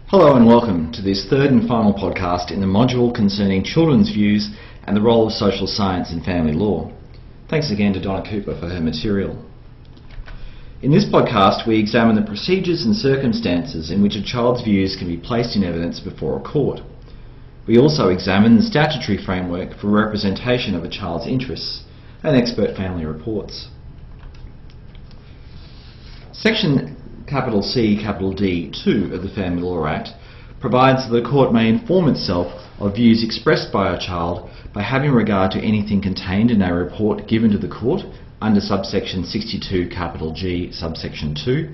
Hello and welcome to this third and final podcast in the module concerning children's views and the role of social science in family law. Thanks again to Donna Cooper for her material. In this podcast, we examine the procedures and circumstances in which a child's views can be placed in evidence before a court. We also examine the statutory framework for representation of a child's interests and expert family reports. Section C D2 of the Family Law Act provides that the court may inform itself of views expressed by a child by having regard to anything contained in a report given to the court under subsection 62 G subsection 2,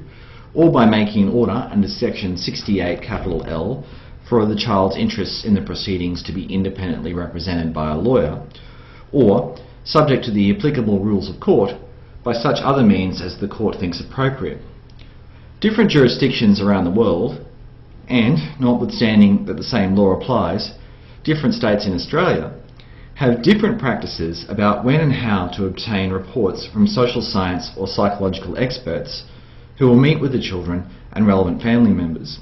or by making an order under section 68 L for the child's interests in the proceedings to be independently represented by a lawyer, or, subject to the applicable rules of court, by such other means as the court thinks appropriate. Different jurisdictions around the world, and notwithstanding that the same law applies, different states in Australia, have different practices about when and how to obtain reports from social science or psychological experts who will meet with the children and relevant family members.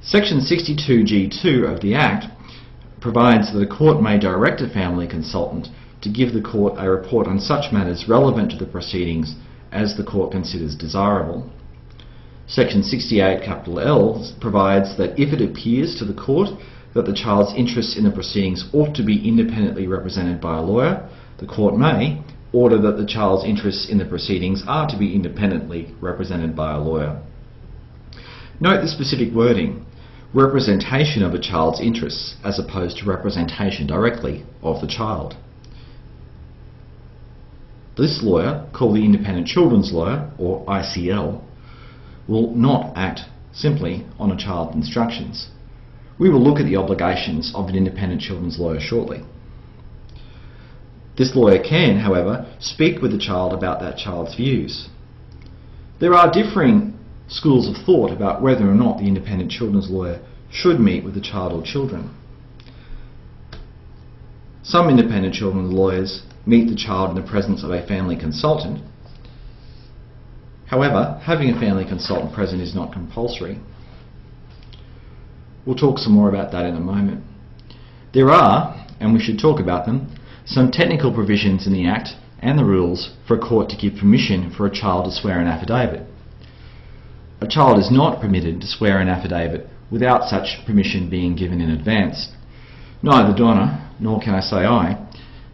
Section 62 G2 of the Act provides that the court may direct a family consultant to give the court a report on such matters relevant to the proceedings as the court considers desirable. Section 68 L provides that if it appears to the court that the child's interests in the proceedings ought to be independently represented by a lawyer, the court may order that the child's interests in the proceedings are to be independently represented by a lawyer. Note the specific wording: representation of a child's interests, as opposed to representation directly of the child. This lawyer, called the Independent Children's Lawyer, or ICL, will not act simply on a child's instructions. We will look at the obligations of an independent children's lawyer shortly. This lawyer can, however, speak with the child about that child's views. There are differing schools of thought about whether or not the independent children's lawyer should meet with the child or children. Some independent children's lawyers meet the child in the presence of a family consultant. However, having a family consultant present is not compulsory. We'll talk some more about that in a moment. There are, and we should talk about them, some technical provisions in the Act and the rules for a court to give permission for a child to swear an affidavit. A child is not permitted to swear an affidavit without such permission being given in advance. Neither Donna, nor can I say I,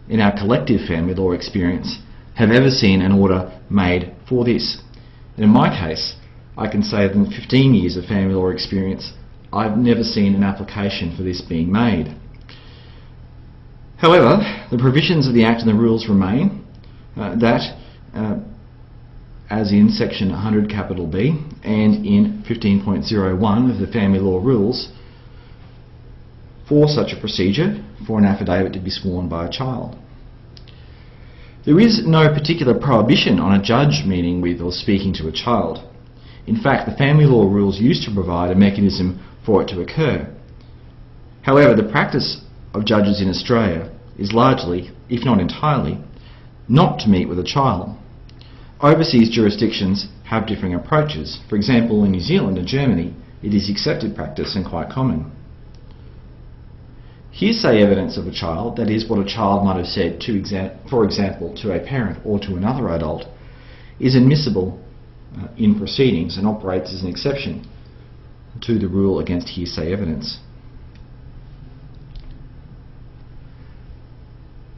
in our collective family law experience, have ever seen an order made for this. And in my case, I can say that in 15 years of family law experience, I've never seen an application for this being made. However, the provisions of the Act and the rules remain as in section 100 B and in 15.01 of the Family Law Rules, for such a procedure for an affidavit to be sworn by a child. There is no particular prohibition on a judge meeting with or speaking to a child. In fact, the family law rules used to provide a mechanism for it to occur. However, the practice of judges in Australia is largely, if not entirely, not to meet with a child. Overseas jurisdictions have differing approaches. For example, in New Zealand and Germany, it is accepted practice and quite common. Hearsay evidence of a child, that is, what a child might have said, for example, to a parent or to another adult, is admissible in proceedings and operates as an exception to the rule against hearsay evidence.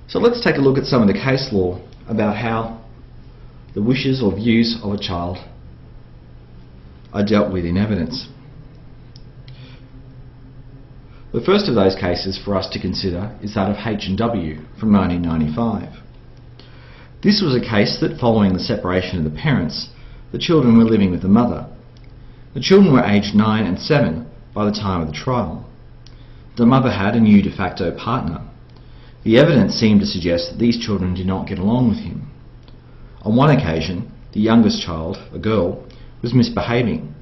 So let's take a look at some of the case law about how the wishes or views of a child are dealt with in evidence. The first of those cases for us to consider is that of H&W from 1995. This was a case that, following the separation of the parents, the children were living with the mother. The children were aged 9 and 7 by the time of the trial. The mother had a new de facto partner. The evidence seemed to suggest that these children did not get along with him. On one occasion, the youngest child, a girl, was misbehaving.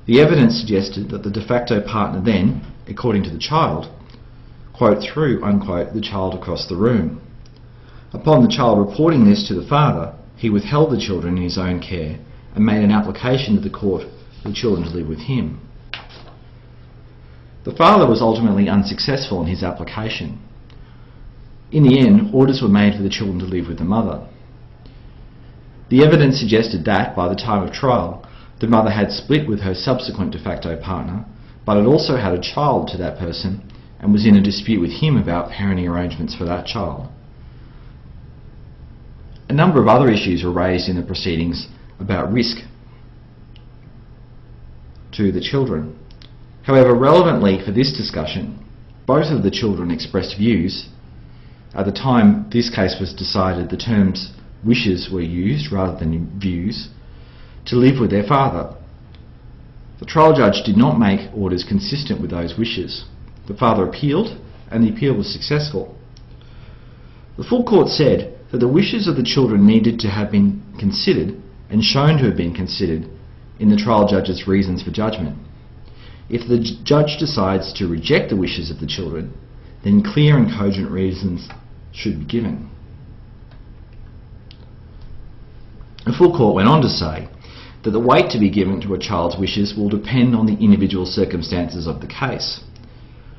The evidence suggested that the de facto partner then, according to the child, quote, threw, unquote, the child across the room. Upon the child reporting this to the father, he withheld the children in his own care and made an application to the court for the children to live with him. The father was ultimately unsuccessful in his application. In the end, orders were made for the children to live with the mother. The evidence suggested that, by the time of trial, the mother had split with her subsequent de facto partner, but had also had a child to that person and was in a dispute with him about parenting arrangements for that child. A number of other issues were raised in the proceedings about risk to the children. However, relevantly for this discussion, both of the children expressed views. At the time this case was decided, the terms wishes were used rather than views, to live with their father. The trial judge did not make orders consistent with those wishes. The father appealed, and the appeal was successful. The full court said that the wishes of the children needed to have been considered and shown to have been considered in the trial judge's reasons for judgment. If the judge decides to reject the wishes of the children, then clear and cogent reasons should be given. The full court went on to say that the weight to be given to a child's wishes will depend on the individual circumstances of the case.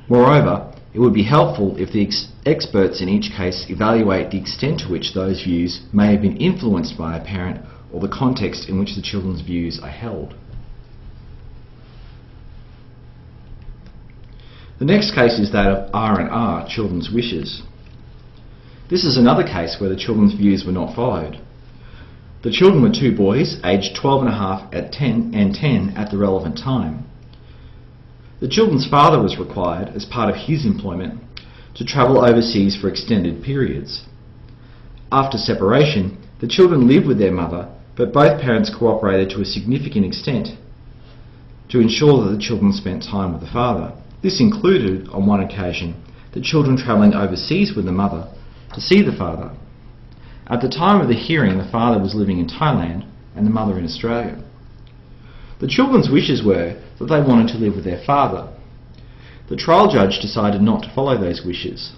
Moreover, it would be helpful if the experts in each case evaluate the extent to which those views may have been influenced by a parent or the context in which the children's views are held. The next case is that of R&R, children's wishes. This is another case where the children's views were not followed. The children were two boys, aged 12 and a half and 10 at the relevant time. The children's father was required, as part of his employment, to travel overseas for extended periods. After separation, the children lived with their mother, but both parents cooperated to a significant extent to ensure that the children spent time with the father. This included, on one occasion, the children travelling overseas with the mother to see the father. At the time of the hearing, the father was living in Thailand and the mother in Australia. The children's wishes were that they wanted to live with their father. The trial judge decided not to follow those wishes.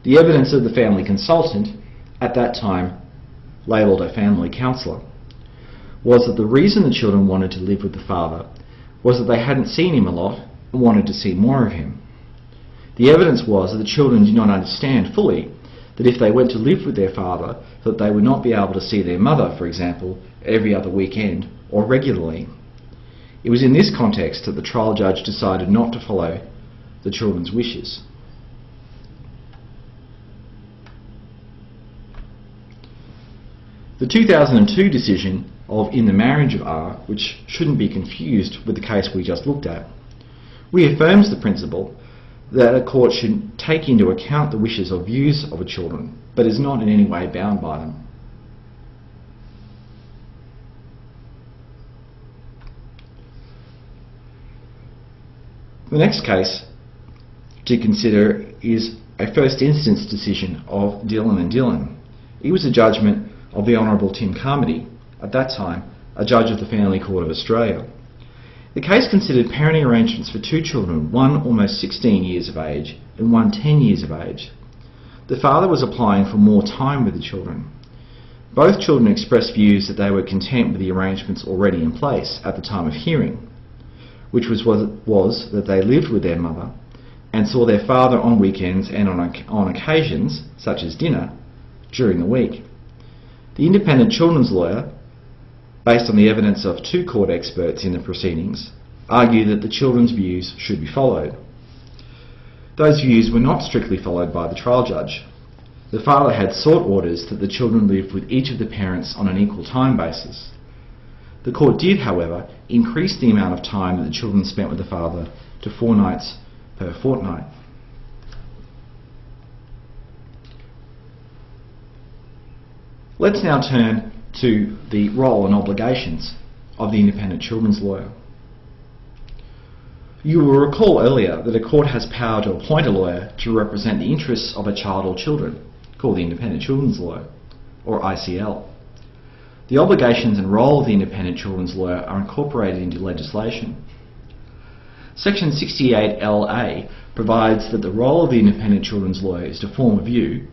The evidence of the family consultant, at that time labelled a family counsellor, was that the reason the children wanted to live with the father was that they hadn't seen him a lot and wanted to see more of him. The evidence was that the children did not understand fully that if they went to live with their father, that they would not be able to see their mother, for example, every other weekend or regularly. It was in this context that the trial judge decided not to follow the children's wishes. The 2002 decision of In the Marriage of R, which shouldn't be confused with the case we just looked at, reaffirms the principle that a court should take into account the wishes or views of a children, but is not in any way bound by them. The next case to consider is a first instance decision of Dillon and Dillon. It was a judgment of the Honourable Tim Carmody, at that time a judge of the Family Court of Australia. The case considered parenting arrangements for two children, one almost 16 years of age and one 10 years of age. The father was applying for more time with the children. Both children expressed views that they were content with the arrangements already in place at the time of hearing, which was that they lived with their mother and saw their father on weekends and on occasions, such as dinner, during the week. The independent children's lawyer, based on the evidence of two court experts in the proceedings, argued that the children's views should be followed. Those views were not strictly followed by the trial judge. The father had sought orders that the children live with each of the parents on an equal time basis. The court did, however, increase the amount of time that the children spent with the father to 4 nights per fortnight. Let's now turn to the role and obligations of the independent children's lawyer. You will recall earlier that a court has power to appoint a lawyer to represent the interests of a child or children, called the independent children's lawyer, or ICL. The obligations and role of the independent children's lawyer are incorporated into legislation. Section 68LA provides that the role of the independent children's lawyer is to form a view,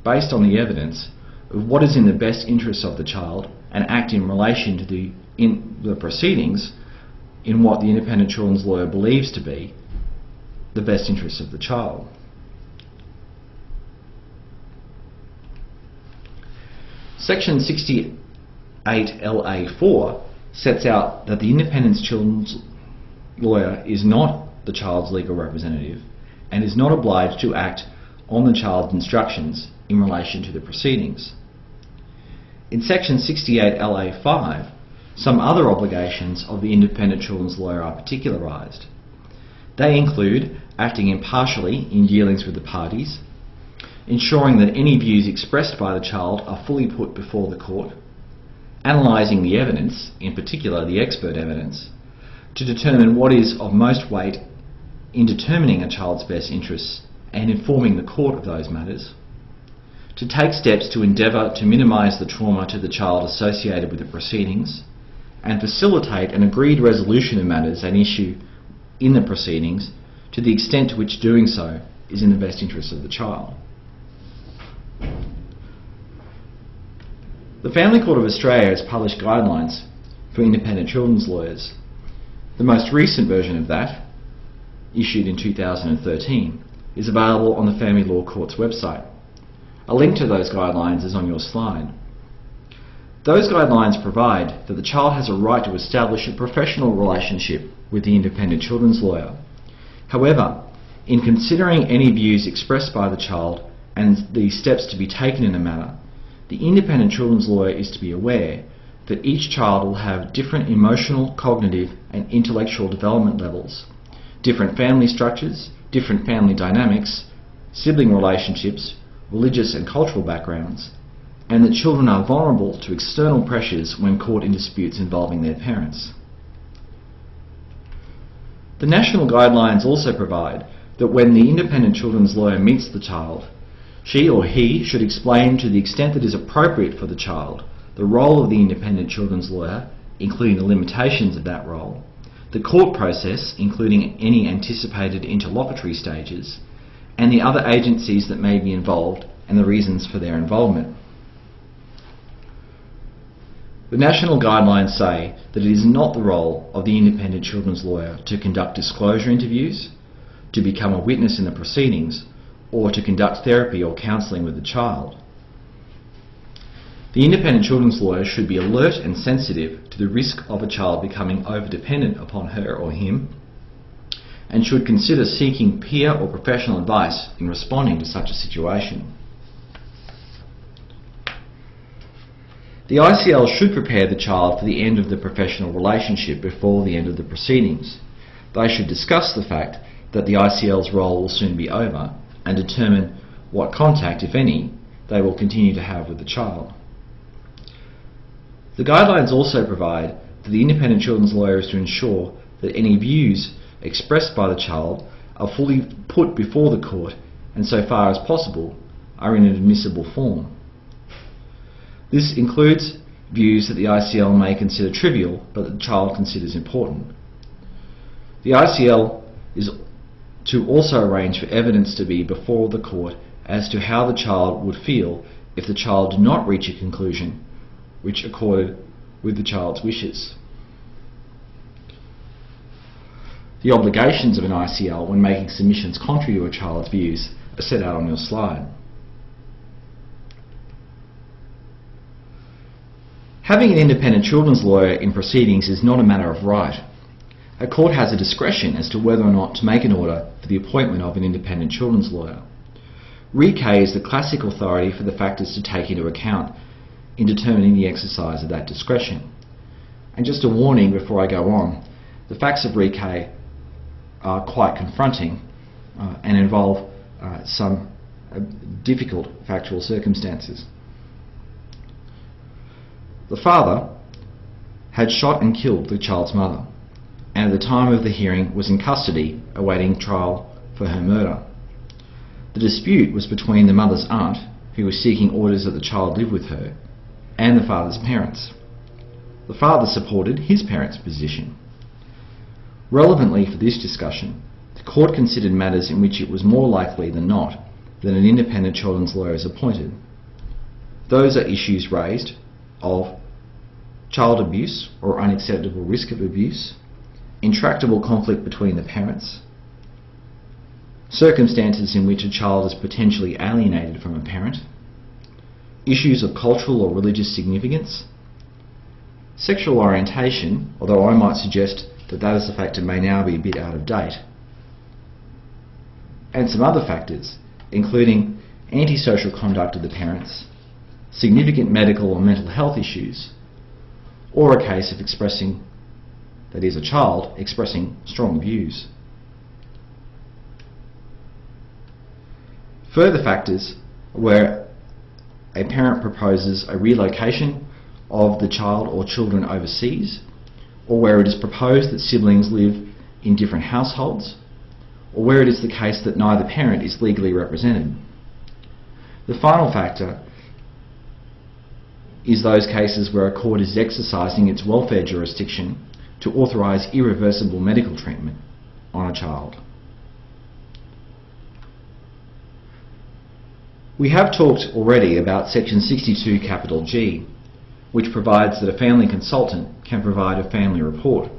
based on the evidence, of what is in the best interests of the child and act in relation to the proceedings in what the independent children's lawyer believes to be the best interests of the child. Section 68LA4 sets out that the independent children's lawyer is not the child's legal representative and is not obliged to act on the child's instructions in relation to the proceedings. In Section 68LA5, some other obligations of the independent children's lawyer are particularised. They include acting impartially in dealings with the parties, ensuring that any views expressed by the child are fully put before the court, analysing the evidence, in particular the expert evidence, to determine what is of most weight in determining a child's best interests and informing the court of those matters, to take steps to endeavour to minimise the trauma to the child associated with the proceedings, and facilitate an agreed resolution of matters at issue in the proceedings to the extent to which doing so is in the best interests of the child. The Family Court of Australia has published guidelines for independent children's lawyers. The most recent version of that, issued in 2013, is available on the Family Law Court's website. A link to those guidelines is on your slide. Those guidelines provide that the child has a right to establish a professional relationship with the independent children's lawyer. However, in considering any views expressed by the child and the steps to be taken in a matter, the independent children's lawyer is to be aware that each child will have different emotional, cognitive and intellectual development levels, different family structures, different family dynamics, sibling relationships, religious and cultural backgrounds, and that children are vulnerable to external pressures when caught in disputes involving their parents. The national guidelines also provide that when the independent children's lawyer meets the child, she or he should explain to the extent that is appropriate for the child the role of the independent children's lawyer, including the limitations of that role, the court process, including any anticipated interlocutory stages, and the other agencies that may be involved and the reasons for their involvement. The national guidelines say that it is not the role of the independent children's lawyer to conduct disclosure interviews, to become a witness in the proceedings, or to conduct therapy or counselling with the child. The independent children's lawyer should be alert and sensitive to the risk of a child becoming over-dependent upon her or him, and should consider seeking peer or professional advice in responding to such a situation. The ICL should prepare the child for the end of the professional relationship before the end of the proceedings. They should discuss the fact that the ICL's role will soon be over and determine what contact, if any, they will continue to have with the child. The guidelines also provide that the independent children's lawyer is to ensure that any views expressed by the child are fully put before the court and, so far as possible, are in an admissible form. This includes views that the ICL may consider trivial but that the child considers important. The ICL is to also arrange for evidence to be before the court as to how the child would feel if the child did not reach a conclusion which accorded with the child's wishes. The obligations of an ICL when making submissions contrary to a child's views are set out on your slide. Having an independent children's lawyer in proceedings is not a matter of right. A court has a discretion as to whether or not to make an order for the appointment of an independent children's lawyer. RECAE is the classic authority for the factors to take into account in determining the exercise of that discretion. And just a warning before I go on, the facts of RECAE are quite confronting and involve some difficult factual circumstances. The father had shot and killed the child's mother, and at the time of the hearing was in custody awaiting trial for her murder. The dispute was between the mother's aunt, who was seeking orders that the child live with her, and the father's parents. The father supported his parents' position. Relevantly for this discussion, the court considered matters in which it was more likely than not that an independent children's lawyer is appointed. Those are issues raised of child abuse or unacceptable risk of abuse, intractable conflict between the parents, circumstances in which a child is potentially alienated from a parent, issues of cultural or religious significance, sexual orientation, although I might suggest that that as a factor may now be a bit out of date, and some other factors, including antisocial conduct of the parents, significant medical or mental health issues, or a case of expressing, that is, a child expressing strong views. Further factors where a parent proposes a relocation of the child or children overseas, or where it is proposed that siblings live in different households, or where it is the case that neither parent is legally represented. The final factor is those cases where a court is exercising its welfare jurisdiction to authorise irreversible medical treatment on a child. We have talked already about Section 62 G, which provides that a family consultant can provide a family report.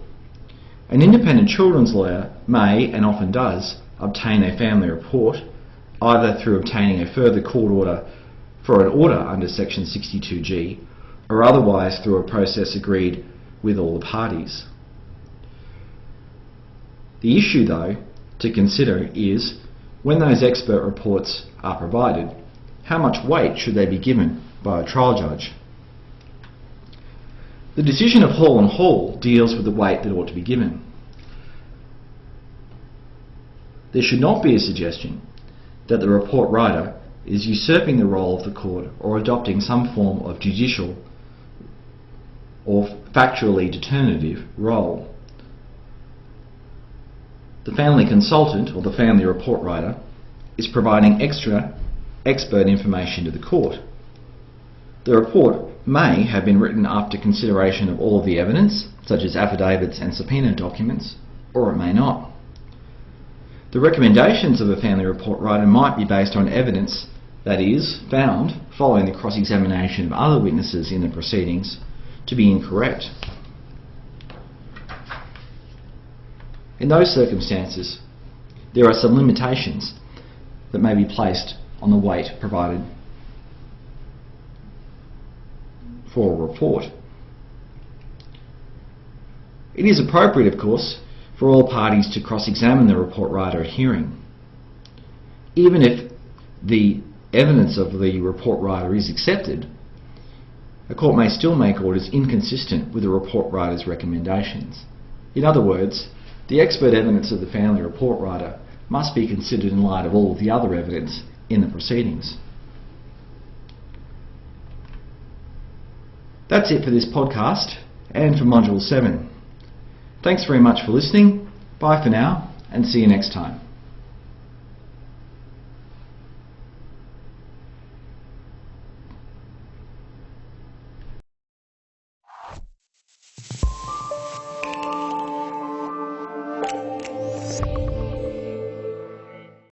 An independent children's lawyer may, and often does, obtain a family report either through obtaining a further court order for an order under Section 62G, or otherwise through a process agreed with all the parties. The issue, though, to consider is, when those expert reports are provided, how much weight should they be given by a trial judge? The decision of Hall and Hall deals with the weight that ought to be given. There should not be a suggestion that the report writer is usurping the role of the court or adopting some form of judicial or factually determinative role. The family consultant, or the family report writer, is providing extra expert information to the court. The report may have been written after consideration of all of the evidence, such as affidavits and subpoena documents, or it may not. The recommendations of a family report writer might be based on evidence that is found following the cross-examination of other witnesses in the proceedings to be incorrect. In those circumstances, there are some limitations that may be placed on the weight provided for a report. It is appropriate, of course, for all parties to cross-examine the report writer at hearing. Even if the evidence of the report writer is accepted, a court may still make orders inconsistent with the report writer's recommendations. In other words, the expert evidence of the family report writer must be considered in light of all of the other evidence in the proceedings. That's it for this podcast and for Module 7. Thanks very much for listening. Bye for now, and see you next time.